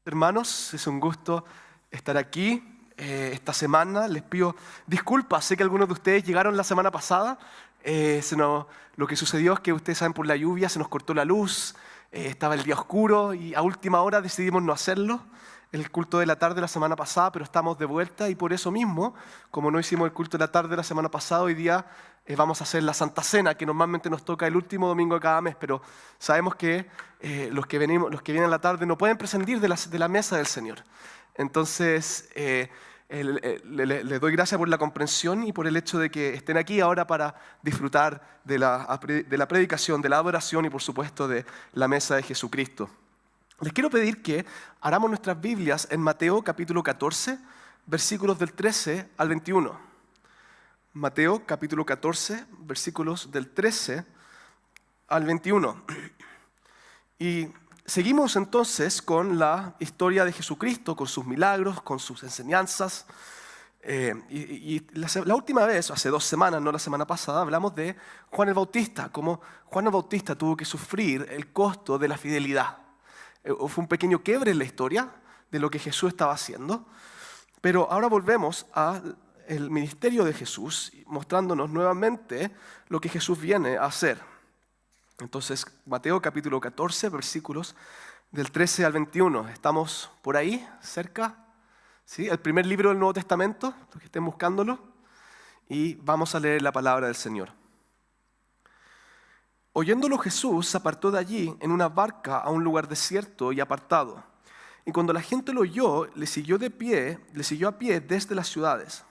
Hermanos, es un gusto estar aquí esta semana. Les pido disculpas, sé que algunos de ustedes llegaron la semana pasada. Lo que sucedió es que ustedes saben, por la lluvia se nos cortó la luz, estaba el día oscuro y a última hora decidimos no hacerlo, el culto de la tarde la semana pasada, pero estamos de vuelta y por eso mismo, como no hicimos el culto de la tarde la semana pasada, hoy día vamos a hacer la Santa Cena, que normalmente nos toca el último domingo de cada mes, pero sabemos que los que vienen a la tarde no pueden prescindir de la mesa del Señor. Entonces, les doy gracias por la comprensión y por el hecho de que estén aquí ahora para disfrutar de la predicación, de la adoración y por supuesto de la mesa de Jesucristo. Les quiero pedir que abramos nuestras Biblias en Mateo capítulo 14, versículos del 13 al 21. Mateo capítulo 14, versículos del 13 al 21. Y seguimos entonces con la historia de Jesucristo, con sus milagros, con sus enseñanzas. La última vez, hace 2 semanas, no la semana pasada, hablamos de Juan el Bautista, cómo Juan el Bautista tuvo que sufrir el costo de la fidelidad. Fue un pequeño quiebre en la historia de lo que Jesús estaba haciendo, pero ahora volvemos al ministerio de Jesús, mostrándonos nuevamente lo que Jesús viene a hacer. Entonces, Mateo capítulo 14, versículos del 13 al 21. ¿Estamos por ahí, cerca? ¿Sí? El primer libro del Nuevo Testamento, los que estén buscándolo, y vamos a leer la palabra del Señor. Oyéndolo Jesús se apartó de allí en una barca a un lugar desierto y apartado. Y cuando la gente lo oyó, le siguió a pie desde las ciudades.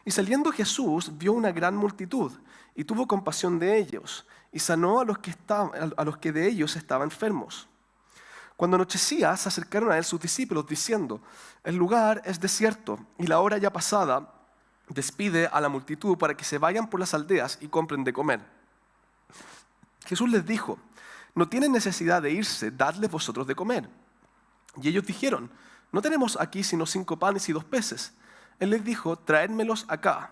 Y saliendo Jesús vio una gran multitud y tuvo compasión de ellos y sanó a los que de ellos estaban enfermos. Cuando anochecía se acercaron a él sus discípulos diciendo: el lugar es desierto y la hora ya pasada, despide a la multitud para que se vayan por las aldeas y compren de comer. Jesús les dijo: no tienen necesidad de irse, dadles vosotros de comer. Y ellos dijeron: no tenemos aquí sino 5 panes y 2 peces. Él les dijo: traédmelos acá.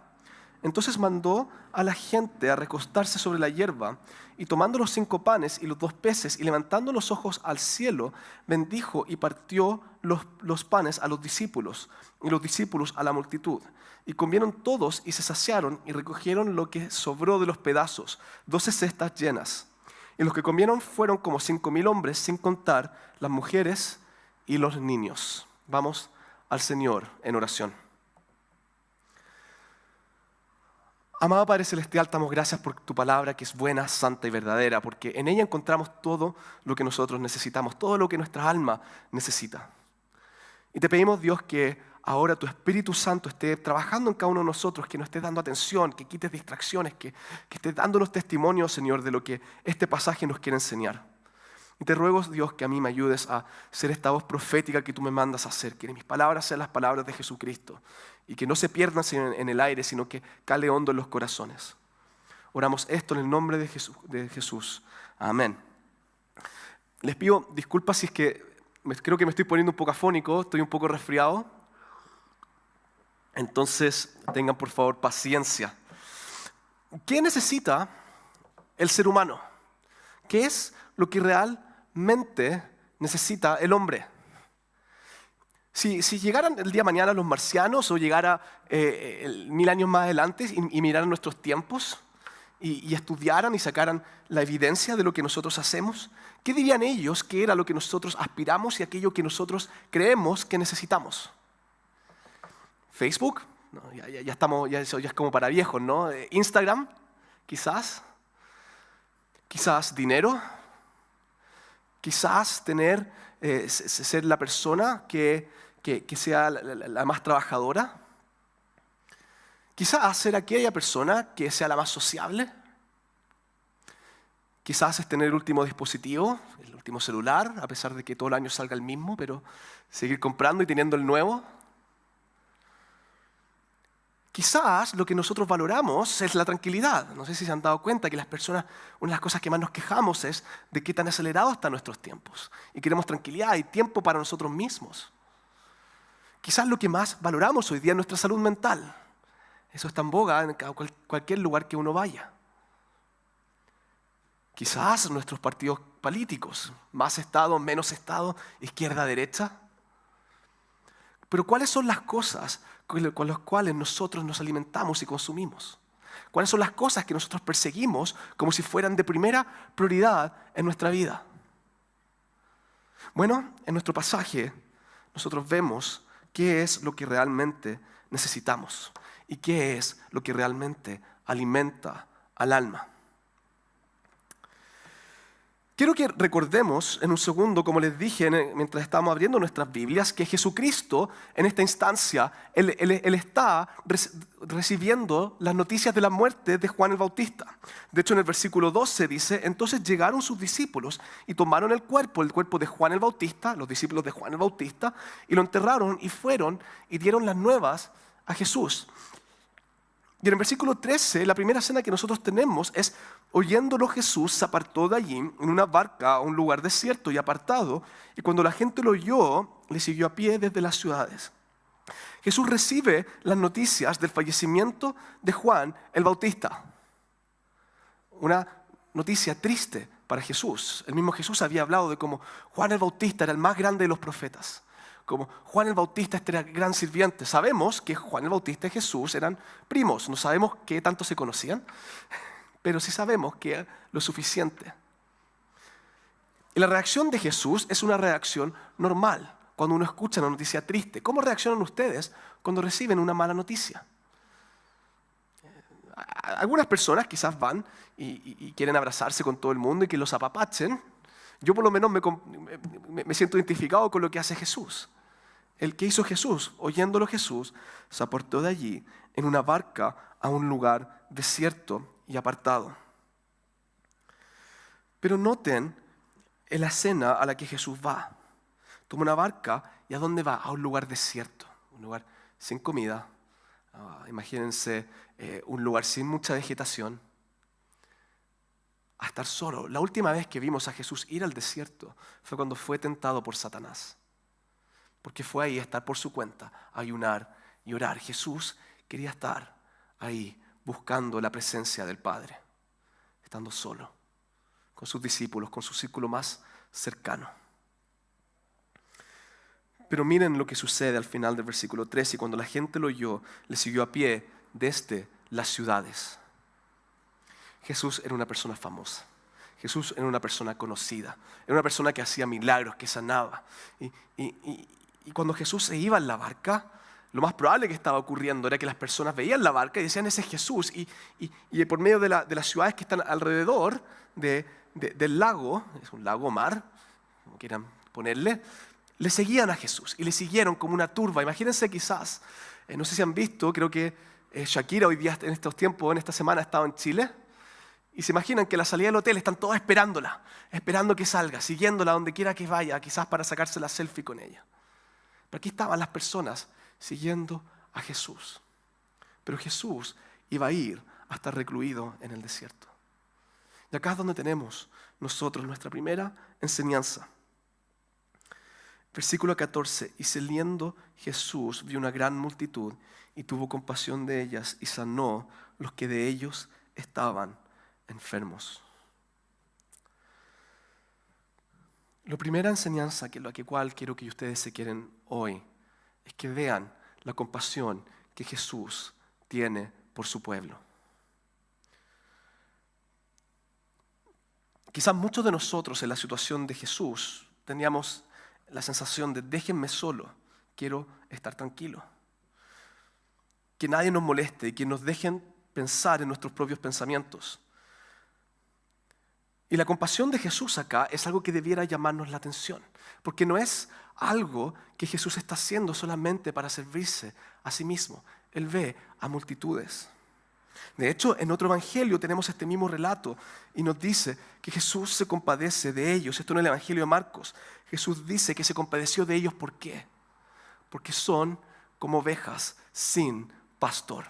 Entonces mandó a la gente a recostarse sobre la hierba, y tomando los 5 panes y los 2 peces, y levantando los ojos al cielo, bendijo y partió los panes a los discípulos, y los discípulos a la multitud. Y comieron todos y se saciaron, y recogieron lo que sobró de los pedazos, 12 cestas llenas. Y los que comieron fueron como 5,000 hombres, sin contar las mujeres y los niños. Vamos al Señor en oración. Amado Padre Celestial, damos gracias por tu palabra que es buena, santa y verdadera, porque en ella encontramos todo lo que nosotros necesitamos, todo lo que nuestra alma necesita. Y te pedimos, Dios, que ahora tu Espíritu Santo esté trabajando en cada uno de nosotros, que nos estés dando atención, que quites distracciones, que estés dándonos testimonio, Señor, de lo que este pasaje nos quiere enseñar. Y te ruego, Dios, que a mí me ayudes a ser esta voz profética que tú me mandas a hacer, que mis palabras sean las palabras de Jesucristo y que no se pierdan en el aire, sino que cale hondo en los corazones. Oramos esto en el nombre de Jesús. Amén. Les pido disculpas si es que creo que me estoy poniendo un poco afónico, estoy un poco resfriado. Entonces, tengan por favor paciencia. ¿Qué necesita el ser humano? ¿Qué es lo que realmente necesita el hombre? Si llegaran el día de mañana los marcianos o llegara 1000 años más adelante y miraran nuestros tiempos y estudiaran y sacaran la evidencia de lo que nosotros hacemos, ¿qué dirían ellos que era lo que nosotros aspiramos y aquello que nosotros creemos que necesitamos? ¿Facebook? No, eso ya es como para viejos, ¿no? ¿Instagram? Quizás dinero, quizás ser la persona que sea la más trabajadora, quizás ser aquella persona que sea la más sociable, quizás es tener el último dispositivo, el último celular, a pesar de que todo el año salga el mismo, pero seguir comprando y teniendo el nuevo. Quizás lo que nosotros valoramos es la tranquilidad. No sé si se han dado cuenta que las personas, una de las cosas que más nos quejamos es de qué tan acelerados están nuestros tiempos. Y queremos tranquilidad y tiempo para nosotros mismos. Quizás lo que más valoramos hoy día es nuestra salud mental. Eso está en boga en cualquier lugar que uno vaya. Quizás nuestros partidos políticos, más Estado, menos Estado, izquierda, derecha. Pero ¿cuáles son las cosas con las cuales nosotros nos alimentamos y consumimos? ¿Cuáles son las cosas que nosotros perseguimos como si fueran de primera prioridad en nuestra vida? Bueno, en nuestro pasaje nosotros vemos qué es lo que realmente necesitamos y qué es lo que realmente alimenta al alma. Quiero que recordemos en un segundo, como les dije mientras estábamos abriendo nuestras Biblias, que Jesucristo en esta instancia, Él está recibiendo las noticias de la muerte de Juan el Bautista. De hecho, en el versículo 12 dice: entonces llegaron sus discípulos y tomaron el cuerpo de Juan el Bautista, los discípulos de Juan el Bautista, y lo enterraron y fueron y dieron las nuevas a Jesús. Y en el versículo 13, la primera escena que nosotros tenemos es: oyéndolo Jesús se apartó de allí en una barca a un lugar desierto y apartado, y cuando la gente lo oyó, le siguió a pie desde las ciudades. Jesús recibe las noticias del fallecimiento de Juan el Bautista. Una noticia triste para Jesús. El mismo Jesús había hablado de cómo Juan el Bautista era el más grande de los profetas. Como Juan el Bautista era gran sirviente. Sabemos que Juan el Bautista y Jesús eran primos. No sabemos qué tanto se conocían, pero sí sabemos que lo suficiente. Y la reacción de Jesús es una reacción normal cuando uno escucha una noticia triste. ¿Cómo reaccionan ustedes cuando reciben una mala noticia? Algunas personas quizás van y quieren abrazarse con todo el mundo y que los apapachen. Yo por lo menos me siento identificado con lo que hace Jesús. El que hizo Jesús, oyéndolo Jesús, se apartó de allí en una barca a un lugar desierto y apartado. Pero noten en la escena a la que Jesús va. Toma una barca y ¿a dónde va? A un lugar desierto, un lugar sin comida. Imagínense un lugar sin mucha vegetación. A estar solo. La última vez que vimos a Jesús ir al desierto fue cuando fue tentado por Satanás. Porque fue ahí a estar por su cuenta, a ayunar y orar. Jesús quería estar ahí buscando la presencia del Padre, estando solo, con sus discípulos, con su círculo más cercano. Pero miren lo que sucede al final del versículo 13. Y cuando la gente lo oyó, le siguió a pie desde las ciudades. Jesús era una persona famosa. Jesús era una persona conocida. Era una persona que hacía milagros, que sanaba. Y cuando Jesús se iba en la barca, lo más probable que estaba ocurriendo era que las personas veían la barca y decían: ese es Jesús. Y por medio de las ciudades que están alrededor del lago, es un lago mar, como quieran ponerle, le seguían a Jesús y le siguieron como una turba. Imagínense quizás, no sé si han visto, creo que Shakira hoy día en estos tiempos, en esta semana ha estado en Chile. Y se imaginan que a la salida del hotel están todos esperándola, esperando que salga, siguiéndola donde quiera que vaya, quizás para sacarse la selfie con ella. Pero aquí estaban las personas siguiendo a Jesús. Pero Jesús iba a ir a estar recluido en el desierto. Y acá es donde tenemos nosotros nuestra primera enseñanza. Versículo 14. Y saliendo Jesús vio una gran multitud y tuvo compasión de ellas y sanó los que de ellos estaban enfermos. La primera enseñanza que la cual quiero que ustedes se queden hoy es que vean la compasión que Jesús tiene por su pueblo. Quizás muchos de nosotros en la situación de Jesús teníamos la sensación de: déjenme solo, quiero estar tranquilo. Que nadie nos moleste y que nos dejen pensar en nuestros propios pensamientos. Y la compasión de Jesús acá es algo que debiera llamarnos la atención, porque no es algo que Jesús está haciendo solamente para servirse a sí mismo. Él ve a multitudes. De hecho, en otro evangelio tenemos este mismo relato y nos dice que Jesús se compadece de ellos. Esto en el evangelio de Marcos. Jesús dice que se compadeció de ellos. ¿Por qué? Porque son como ovejas sin pastor.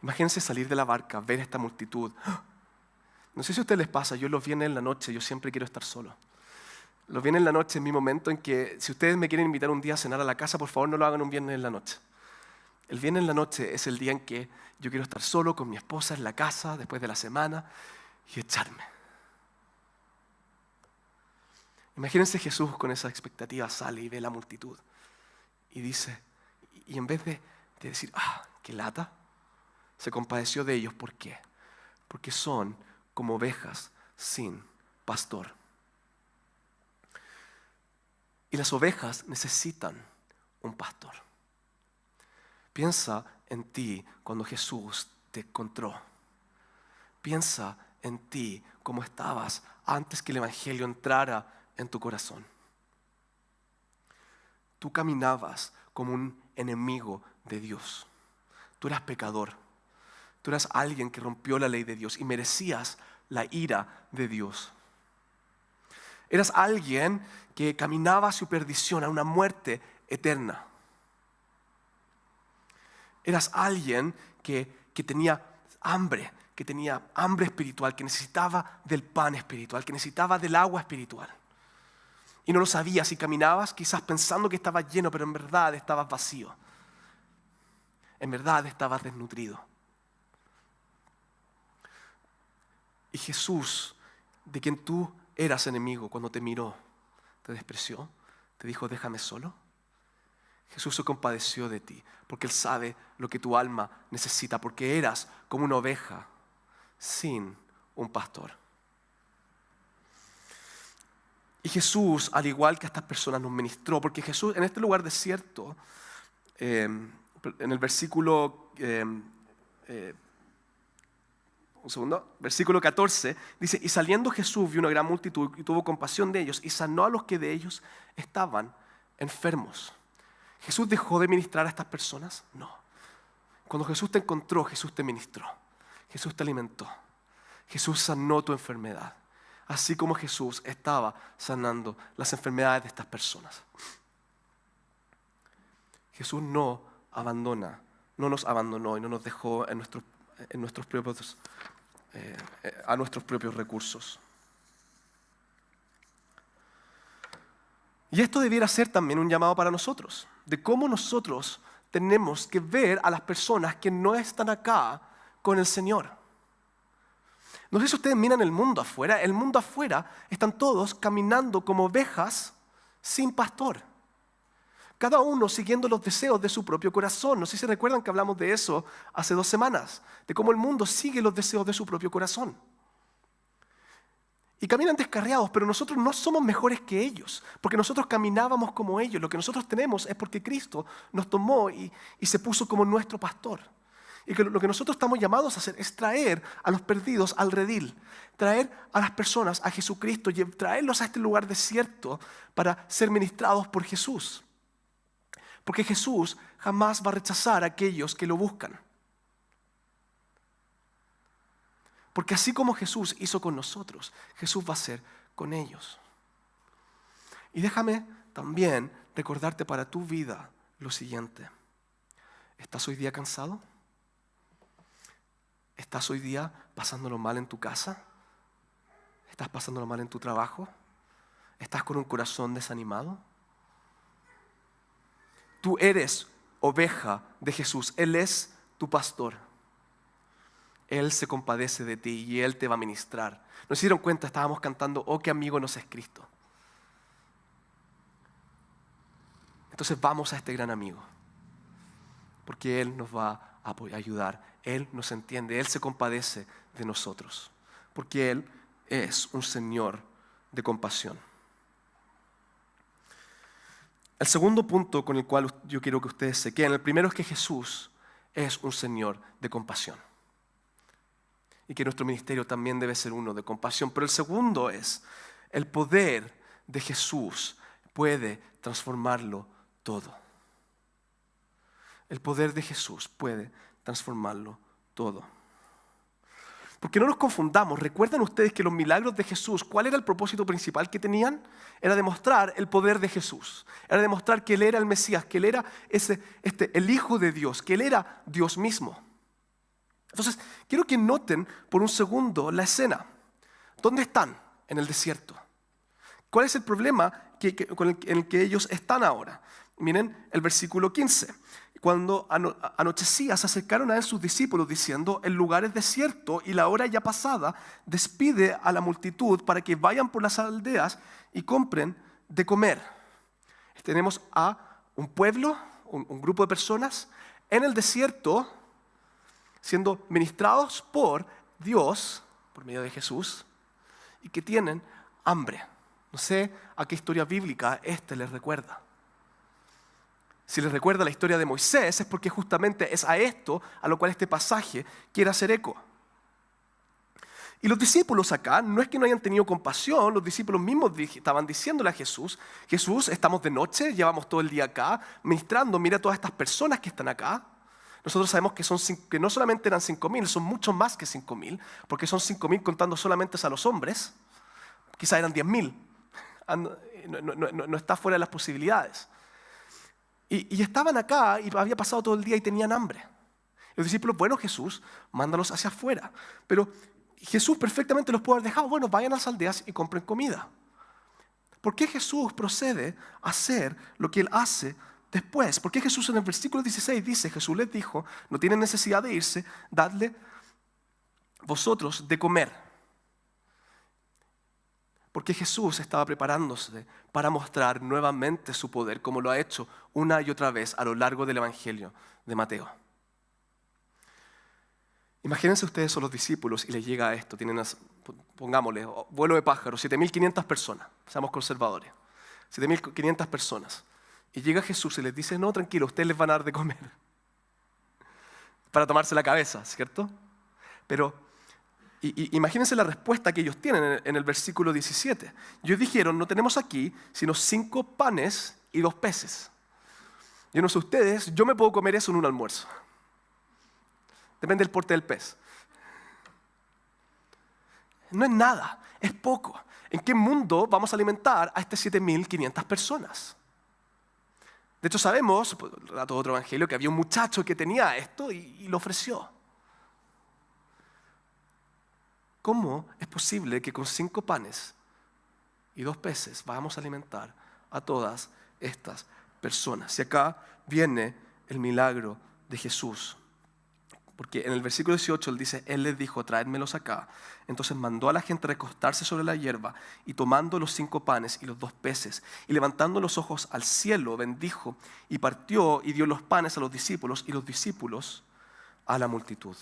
Imagínense salir de la barca, ver esta multitud. No sé si a ustedes les pasa, yo los viernes en la noche, yo siempre quiero estar solo. Los viernes en la noche es mi momento en que, si ustedes me quieren invitar un día a cenar a la casa, por favor no lo hagan un viernes en la noche. El viernes en la noche es el día en que yo quiero estar solo con mi esposa en la casa, después de la semana, y echarme. Imagínense Jesús con esa expectativa, sale y ve la multitud. Y dice, y en vez de decir, qué lata, se compadeció de ellos. ¿Por qué? Porque son como ovejas sin pastor. Y las ovejas necesitan un pastor. Piensa en ti cuando Jesús te encontró. Piensa en ti como estabas antes que el Evangelio entrara en tu corazón. Tú caminabas como un enemigo de Dios. Tú eras pecador. Tú eras alguien que rompió la ley de Dios y merecías la ira de Dios. Eras alguien que caminaba a su perdición, a una muerte eterna. Eras alguien que tenía hambre espiritual, que necesitaba del pan espiritual, que necesitaba del agua espiritual. Y no lo sabías y caminabas quizás pensando que estabas lleno, pero en verdad estabas vacío. En verdad estabas desnutrido. Y Jesús, de quien tú eras enemigo, cuando te miró, te despreció, te dijo, déjame solo. Jesús se compadeció de ti, porque Él sabe lo que tu alma necesita, porque eras como una oveja sin un pastor. Y Jesús, al igual que a estas personas, nos ministró, porque Jesús en este lugar desierto, en el versículo... versículo 14, dice, y saliendo Jesús vio una gran multitud y tuvo compasión de ellos y sanó a los que de ellos estaban enfermos. ¿Jesús dejó de ministrar a estas personas? No. Cuando Jesús te encontró, Jesús te ministró. Jesús te alimentó. Jesús sanó tu enfermedad. Así como Jesús estaba sanando las enfermedades de estas personas. Jesús no nos abandonó y no nos dejó a nuestros propios recursos. Y esto debiera ser también un llamado para nosotros, de cómo nosotros tenemos que ver a las personas que no están acá con el Señor. No sé si ustedes miran el mundo afuera están todos caminando como ovejas sin pastor. Cada uno siguiendo los deseos de su propio corazón. No sé si recuerdan que hablamos de eso hace 2 semanas, de cómo el mundo sigue los deseos de su propio corazón. Y caminan descarriados, pero nosotros no somos mejores que ellos, porque nosotros caminábamos como ellos. Lo que nosotros tenemos es porque Cristo nos tomó y se puso como nuestro pastor. Y que lo que nosotros estamos llamados a hacer es traer a los perdidos al redil, traer a las personas a Jesucristo y traerlos a este lugar desierto para ser ministrados por Jesús. Porque Jesús jamás va a rechazar a aquellos que lo buscan. Porque así como Jesús hizo con nosotros, Jesús va a hacer con ellos. Y déjame también recordarte para tu vida lo siguiente. ¿Estás hoy día cansado? ¿Estás hoy día pasándolo mal en tu casa? ¿Estás pasándolo mal en tu trabajo? ¿Estás con un corazón desanimado? Tú eres oveja de Jesús. Él es tu pastor. Él se compadece de ti y Él te va a ministrar. ¿Nos dieron cuenta? Estábamos cantando, oh, qué amigo nos es Cristo. Entonces vamos a este gran amigo, porque Él nos va a ayudar. Él nos entiende, Él se compadece de nosotros, porque Él es un Señor de compasión. El segundo punto con el cual yo quiero que ustedes se queden, el primero es que Jesús es un Señor de compasión. Y que nuestro ministerio también debe ser uno de compasión. Pero el segundo es, el poder de Jesús puede transformarlo todo. El poder de Jesús puede transformarlo todo. Porque no nos confundamos. ¿Recuerdan ustedes que los milagros de Jesús, cuál era el propósito principal que tenían? Era demostrar el poder de Jesús. Era demostrar que Él era el Mesías, que Él era el Hijo de Dios, que Él era Dios mismo. Entonces, quiero que noten por un segundo la escena. ¿Dónde están? En el desierto. ¿Cuál es el problema en el que ellos están ahora? Miren el versículo 15. Cuando anochecía, se acercaron a Él sus discípulos diciendo, el lugar es desierto y la hora ya pasada, despide a la multitud para que vayan por las aldeas y compren de comer. Tenemos a un pueblo, un grupo de personas en el desierto siendo ministrados por Dios, por medio de Jesús, y que tienen hambre. No sé a qué historia bíblica les recuerda. Si les recuerda la historia de Moisés, es porque justamente es a esto a lo cual este pasaje quiere hacer eco. Y los discípulos acá, no es que no hayan tenido compasión, los discípulos mismos estaban diciéndole a Jesús, Jesús, estamos de noche, llevamos todo el día acá, ministrando, mira a todas estas personas que están acá. Nosotros sabemos que no solamente eran 5.000, son mucho más que 5.000, porque son 5.000 contando solamente a los hombres, quizás eran 10.000, no está fuera de las posibilidades. Y estaban acá y había pasado todo el día y tenían hambre. Los discípulos, bueno, Jesús, mándalos hacia afuera. Pero Jesús perfectamente los puede haber dejado, bueno, vayan a las aldeas y compren comida. ¿Por qué Jesús procede a hacer lo que Él hace después? ¿Por qué Jesús en el versículo 16 dice, Jesús les dijo, no tienen necesidad de irse, dadle vosotros de comer? Porque Jesús estaba preparándose para mostrar nuevamente su poder, como lo ha hecho una y otra vez a lo largo del Evangelio de Mateo. Imagínense ustedes son los discípulos y les llega esto, pongámosle, vuelo de pájaros, 7.500 personas, seamos conservadores, 7.500 personas. Y llega Jesús y les dice, no, tranquilo, ustedes les van a dar de comer. Para tomarse la cabeza, ¿cierto? Pero imagínense la respuesta que ellos tienen en el versículo 17. Ellos dijeron, no tenemos aquí sino 5 panes y 2 peces. Yo no sé ustedes, yo me puedo comer eso en un almuerzo. Depende del porte del pez. No es nada, es poco. ¿En qué mundo vamos a alimentar a estas 7.500 personas? De hecho sabemos, relato de otro evangelio, que había un muchacho que tenía esto y lo ofreció. ¿Cómo es posible que con 5 panes y 2 peces vamos a alimentar a todas estas personas? Y acá viene el milagro de Jesús. Porque en el versículo 18 él dice, Él les dijo, traédmelos acá. Entonces mandó a la gente a recostarse sobre la hierba y tomando los 5 panes y los 2 peces y levantando los ojos al cielo, bendijo y partió y dio los panes a los discípulos y los discípulos a la multitud.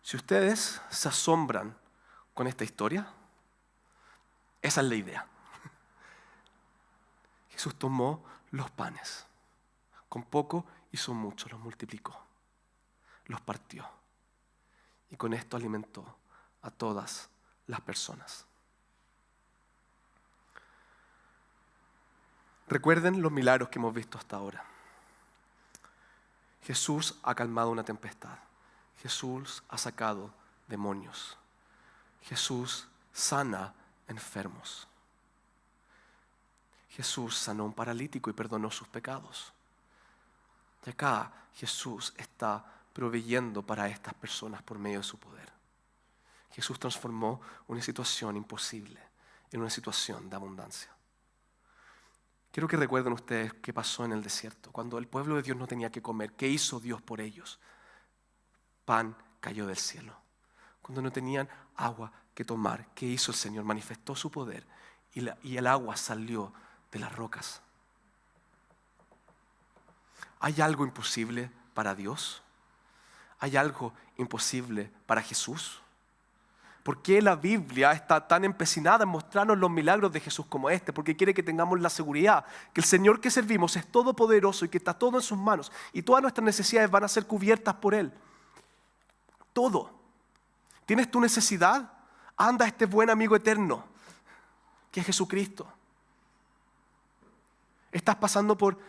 Si ustedes se asombran con esta historia, esa es la idea. Jesús tomó los panes, con poco hizo mucho, los multiplicó, los partió y con esto alimentó a todas las personas. Recuerden los milagros que hemos visto hasta ahora. Jesús ha calmado una tempestad. Jesús ha sacado demonios. Jesús sana enfermos. Jesús sanó a un paralítico y perdonó sus pecados. Y acá Jesús está proveyendo para estas personas por medio de su poder. Jesús transformó una situación imposible en una situación de abundancia. Quiero que recuerden ustedes qué pasó en el desierto. Cuando el pueblo de Dios no tenía que comer, ¿qué hizo Dios por ellos? Pan cayó del cielo. Cuando no tenían agua que tomar, ¿qué hizo el Señor? Manifestó su poder y el agua salió de las rocas. ¿Hay algo imposible para Dios? ¿Hay algo imposible para Jesús? ¿Por qué la Biblia está tan empecinada en mostrarnos los milagros de Jesús como este? Porque quiere que tengamos la seguridad que el Señor que servimos es todopoderoso y que está todo en sus manos y todas nuestras necesidades van a ser cubiertas por Él. Todo. ¿Tienes tu necesidad? Anda a este buen amigo eterno, que es Jesucristo. ¿Estás pasando por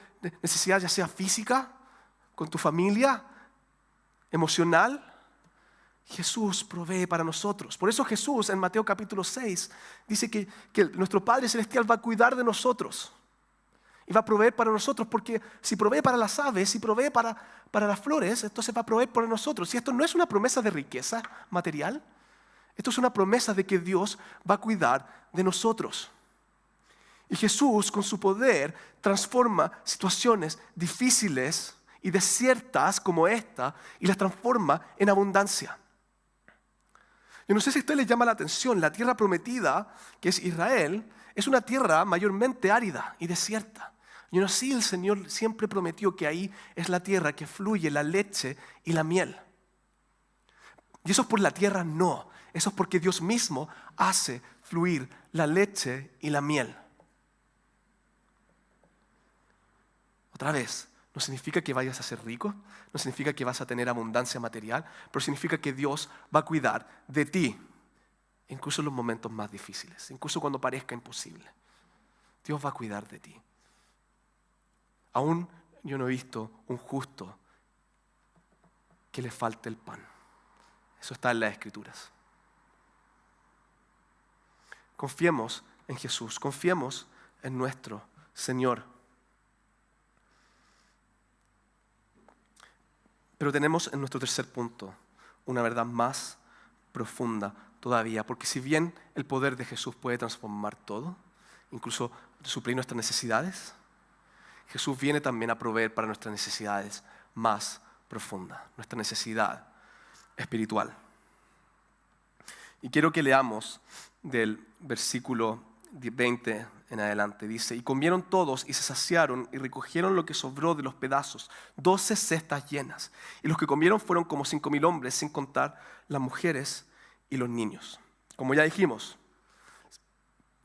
necesidad ya sea física, con tu familia, emocional? Jesús provee para nosotros. Por eso Jesús en Mateo capítulo 6 dice que nuestro Padre Celestial va a cuidar de nosotros. Y va a proveer para nosotros, porque si provee para las aves, si provee para las flores, entonces va a proveer para nosotros. Y esto no es una promesa de riqueza material, esto es una promesa de que Dios va a cuidar de nosotros. Y Jesús con su poder transforma situaciones difíciles y desiertas como esta y las transforma en abundancia. Yo no sé si a usted le llama la atención, la tierra prometida, que es Israel, es una tierra mayormente árida y desierta. Y aún así el Señor siempre prometió que ahí es la tierra que fluye la leche y la miel. Y eso es por la tierra, no. Eso es porque Dios mismo hace fluir la leche y la miel. Otra vez, no significa que vayas a ser rico, no significa que vas a tener abundancia material, pero significa que Dios va a cuidar de ti, incluso en los momentos más difíciles, incluso cuando parezca imposible. Dios va a cuidar de ti. Aún yo no he visto un justo que le falte el pan. Eso está en las Escrituras. Confiemos en Jesús, confiemos en nuestro Señor. Pero tenemos en nuestro tercer punto una verdad más profunda todavía, porque si bien el poder de Jesús puede transformar todo, incluso suplir nuestras necesidades, Jesús viene también a proveer para nuestras necesidades más profundas, nuestra necesidad espiritual. Y quiero que leamos del versículo 20 en adelante. Dice, y comieron todos y se saciaron y recogieron lo que sobró de los pedazos, 12 cestas llenas. Y los que comieron fueron como 5,000 hombres, sin contar las mujeres y los niños. Como ya dijimos,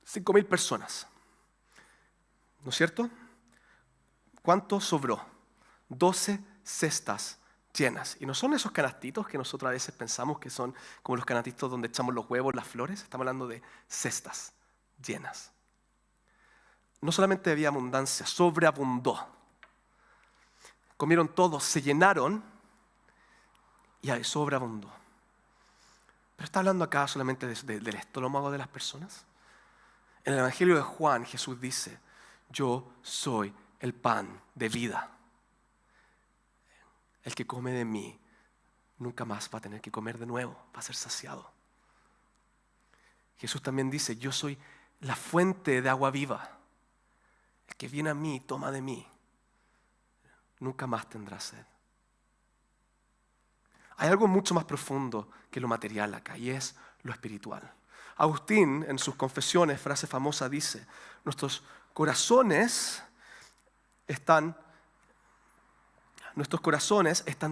5,000 personas. ¿No es cierto? ¿Cuánto sobró? 12 cestas llenas. Y no son esos canastitos que nosotros a veces pensamos que son como los canastitos donde echamos los huevos, las flores. Estamos hablando de cestas llenas. No solamente había abundancia, sobreabundó. Comieron todos, se llenaron y sobreabundó. Pero está hablando acá solamente del estómago de las personas. En el Evangelio de Juan, Jesús dice, yo soy el pan de vida. El que come de mí nunca más va a tener que comer de nuevo, va a ser saciado. Jesús también dice, yo soy la fuente de agua viva. El que viene a mí, toma de mí, nunca más tendrá sed. Hay algo mucho más profundo que lo material acá, y es lo espiritual. Agustín, en sus Confesiones, frase famosa, dice, nuestros corazones están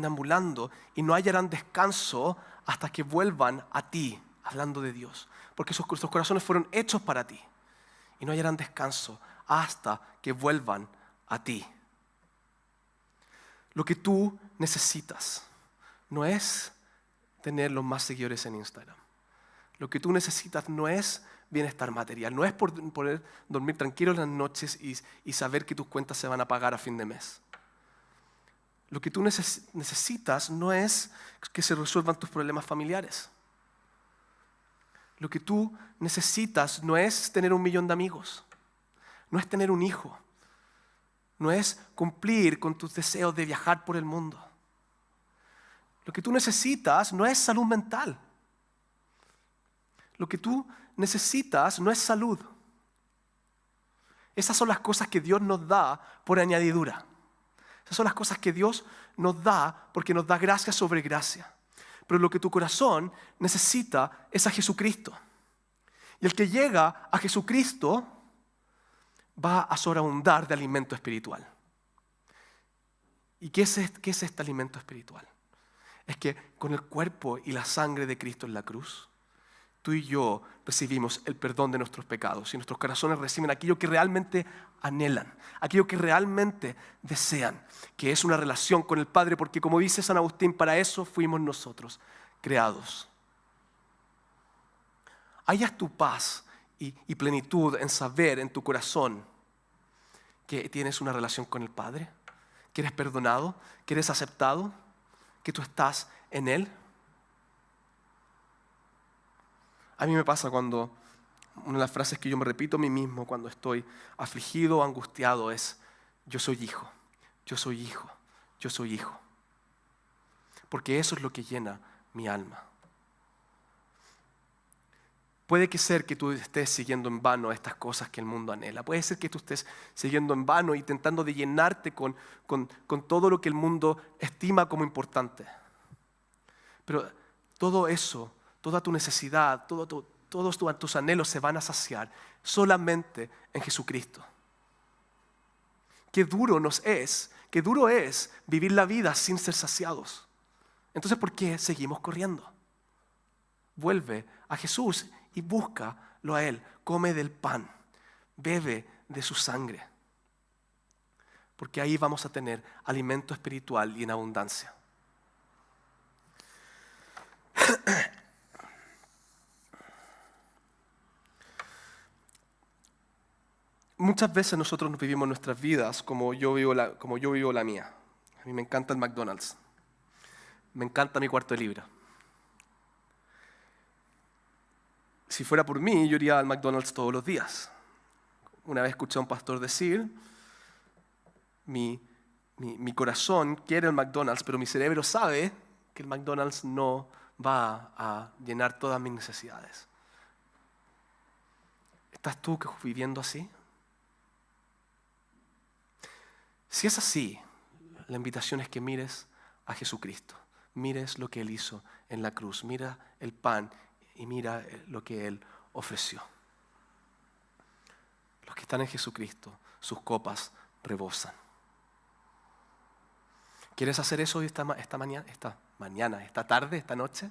deambulando y no hallarán descanso hasta que vuelvan a ti, hablando de Dios. Porque nuestros corazones fueron hechos para ti y no hallarán descanso hasta que vuelvan a ti. Lo que tú necesitas no es tener los más seguidores en Instagram. Lo que tú necesitas no es bienestar material, no es poder dormir tranquilo en las noches y saber que tus cuentas se van a pagar a fin de mes. Lo que tú necesitas no es que se resuelvan tus problemas familiares. Lo que tú necesitas no es tener 1,000,000 de amigos, no es tener un hijo, no es cumplir con tus deseos de viajar por el mundo. Lo que tú necesitas no es salud mental. Lo que tú necesitas no es salud. Esas son las cosas que Dios nos da por añadidura. Esas son las cosas que Dios nos da porque nos da gracia sobre gracia. Pero lo que tu corazón necesita es a Jesucristo. Y el que llega a Jesucristo va a sobreabundar de alimento espiritual. ¿Y qué es este alimento espiritual? Es que con el cuerpo y la sangre de Cristo en la cruz, tú y yo recibimos el perdón de nuestros pecados y nuestros corazones reciben aquello que realmente anhelan, aquello que realmente desean, que es una relación con el Padre, porque como dice San Agustín, para eso fuimos nosotros creados. Hallas tu paz y plenitud en saber en tu corazón que tienes una relación con el Padre, que eres perdonado, que eres aceptado, que tú estás en Él. A mí me pasa cuando una de las frases que yo me repito a mí mismo cuando estoy afligido o angustiado es: yo soy hijo, yo soy hijo, yo soy hijo. Porque eso es lo que llena mi alma. Puede que ser que tú estés siguiendo en vano estas cosas que el mundo anhela. Puede ser que tú estés siguiendo en vano y intentando de llenarte con todo lo que el mundo estima como importante. Pero todo eso toda tu necesidad, todos tus anhelos se van a saciar solamente en Jesucristo. Qué duro es vivir la vida sin ser saciados. Entonces, ¿por qué seguimos corriendo? Vuelve a Jesús y búscalo a Él. Come del pan, bebe de su sangre. Porque ahí vamos a tener alimento espiritual y en abundancia. Muchas veces nosotros nos vivimos nuestras vidas como yo vivo la mía. A mí me encanta el McDonald's. Me encanta mi cuarto de libra. Si fuera por mí, yo iría al McDonald's todos los días. Una vez escuché a un pastor decir, mi corazón quiere el McDonald's, pero mi cerebro sabe que el McDonald's no va a llenar todas mis necesidades. ¿Estás tú viviendo así? Si es así, la invitación es que mires a Jesucristo. Mires lo que Él hizo en la cruz. Mira el pan y mira lo que Él ofreció. Los que están en Jesucristo, sus copas rebosan. ¿Quieres hacer eso hoy esta mañana, esta tarde, esta noche?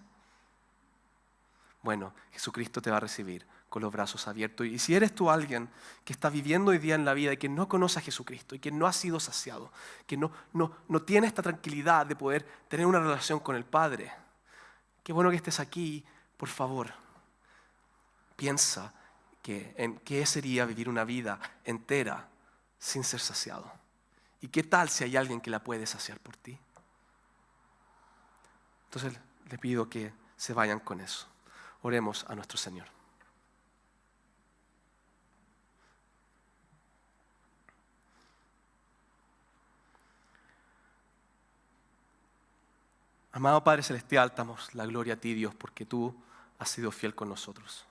Bueno, Jesucristo te va a recibir con los brazos abiertos. Y si eres tú alguien que está viviendo hoy día en la vida y que no conoce a Jesucristo y que no ha sido saciado, que no tiene esta tranquilidad de poder tener una relación con el Padre, qué bueno que estés aquí. Por favor, piensa en qué sería vivir una vida entera sin ser saciado. ¿Y qué tal si hay alguien que la puede saciar por ti? Entonces le pido que se vayan con eso. Oremos a nuestro Señor. Amado Padre Celestial, damos la gloria a ti, Dios, porque tú has sido fiel con nosotros.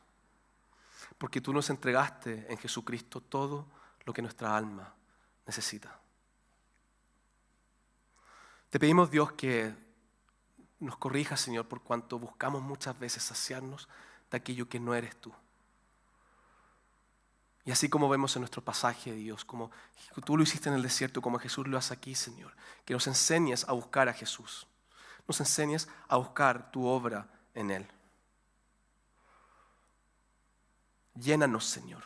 Porque tú nos entregaste en Jesucristo todo lo que nuestra alma necesita. Te pedimos, Dios, que nos corrijas, Señor, por cuanto buscamos muchas veces saciarnos de aquello que no eres tú. Y así como vemos en nuestro pasaje, Dios, como tú lo hiciste en el desierto, como Jesús lo hace aquí, Señor, que nos enseñes a buscar a Jesús. Nos enseñes a buscar tu obra en Él. Llénanos, Señor.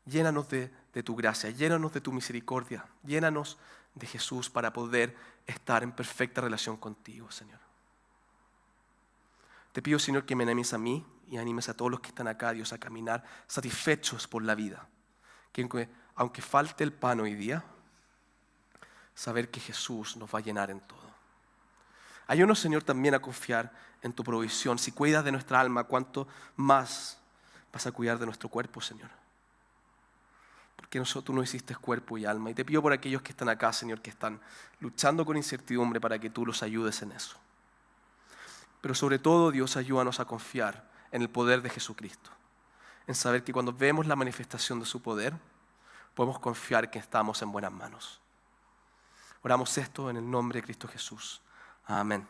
Llénanos de tu gracia, llénanos de tu misericordia, llénanos de Jesús para poder estar en perfecta relación contigo, Señor. Te pido, Señor, que me animes a mí y animes a todos los que están acá, Dios, a caminar satisfechos por la vida. Que aunque falte el pan hoy día, saber que Jesús nos va a llenar en todo. Ayúdanos, Señor, también a confiar en tu provisión. Si cuidas de nuestra alma, ¿cuánto más vas a cuidar de nuestro cuerpo, Señor? Porque tú no hiciste cuerpo y alma. Y te pido por aquellos que están acá, Señor, que están luchando con incertidumbre para que tú los ayudes en eso. Pero sobre todo, Dios, ayúdanos a confiar en el poder de Jesucristo. En saber que cuando vemos la manifestación de su poder, podemos confiar que estamos en buenas manos. Oramos esto en el nombre de Cristo Jesús. Amén.